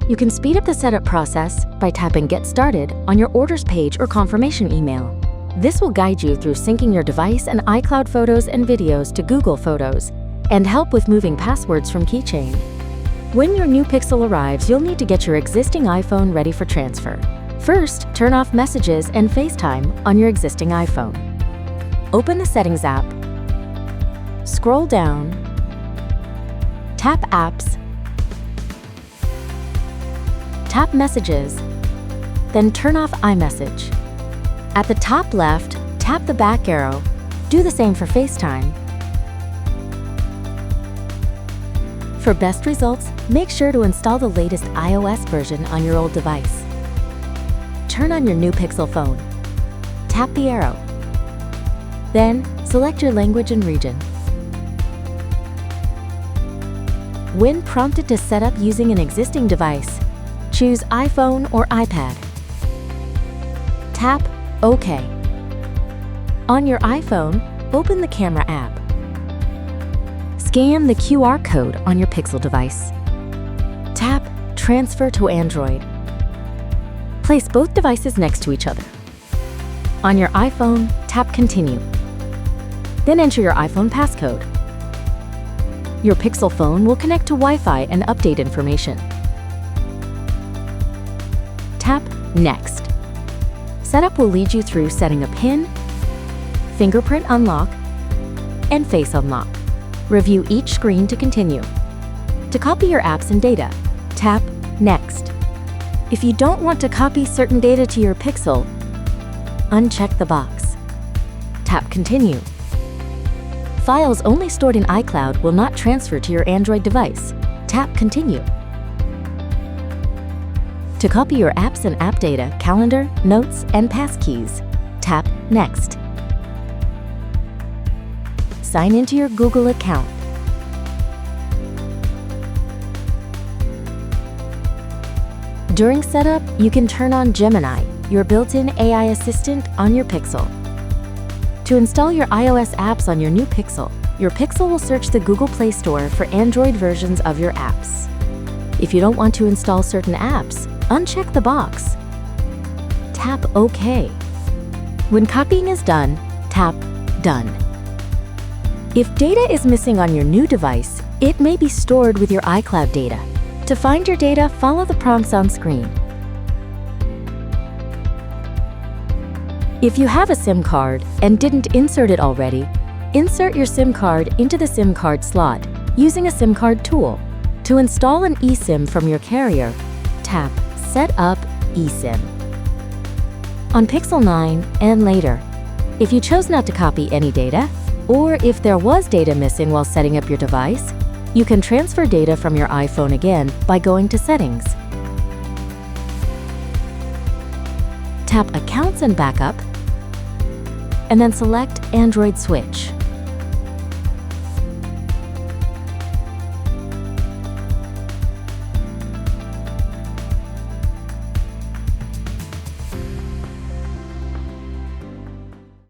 You can speed up the setup process by tapping Get Started on your orders page or confirmation email. This will guide you through syncing your device and iCloud photos and videos to Google Photos and help with moving passwords from Keychain. When your new Pixel arrives, you'll need to get your existing iPhone ready for transfer. First, turn off Messages and FaceTime on your existing iPhone. Open the Settings app, scroll down, tap Apps, tap Messages, then turn off iMessage. At the top left, tap the back arrow. Do the same for FaceTime. For best results, make sure to install the latest iOS version on your old device. Turn on your new Pixel phone. Tap the arrow. Then, select your language and region. When prompted to set up using an existing device, choose iPhone or iPad. Tap OK. On your iPhone, open the Camera app. Scan the QR code on your Pixel device. Tap Transfer to Android. Place both devices next to each other. On your iPhone, tap Continue. Then enter your iPhone passcode. Your Pixel phone will connect to Wi-Fi and update information. Tap Next. Setup will lead you through setting a PIN, fingerprint unlock, and face unlock. Review each screen to continue. To copy your apps and data, tap Next. If you don't want to copy certain data to your Pixel, uncheck the box. Tap Continue. Files only stored in iCloud will not transfer to your Android device. Tap Continue. To copy your apps and app data, calendar, notes, and passkeys, tap Next. Sign into your Google account. During setup, you can turn on Gemini, your built-in AI assistant, on your Pixel. To install your iOS apps on your new Pixel will search the Google Play Store for Android versions of your apps. If you don't want to install certain apps, uncheck the box. Tap OK. When copying is done, tap Done. If data is missing on your new device, it may be stored with your iCloud data. To find your data, follow the prompts on screen. If you have a SIM card and didn't insert it already, insert your SIM card into the SIM card slot using a SIM card tool. To install an eSIM from your carrier, tap Set up eSIM. On Pixel 9 and later, if you chose not to copy any data, or if there was data missing while setting up your device, you can transfer data from your iPhone again by going to Settings. Tap Accounts and Backup, and then select Android Switch.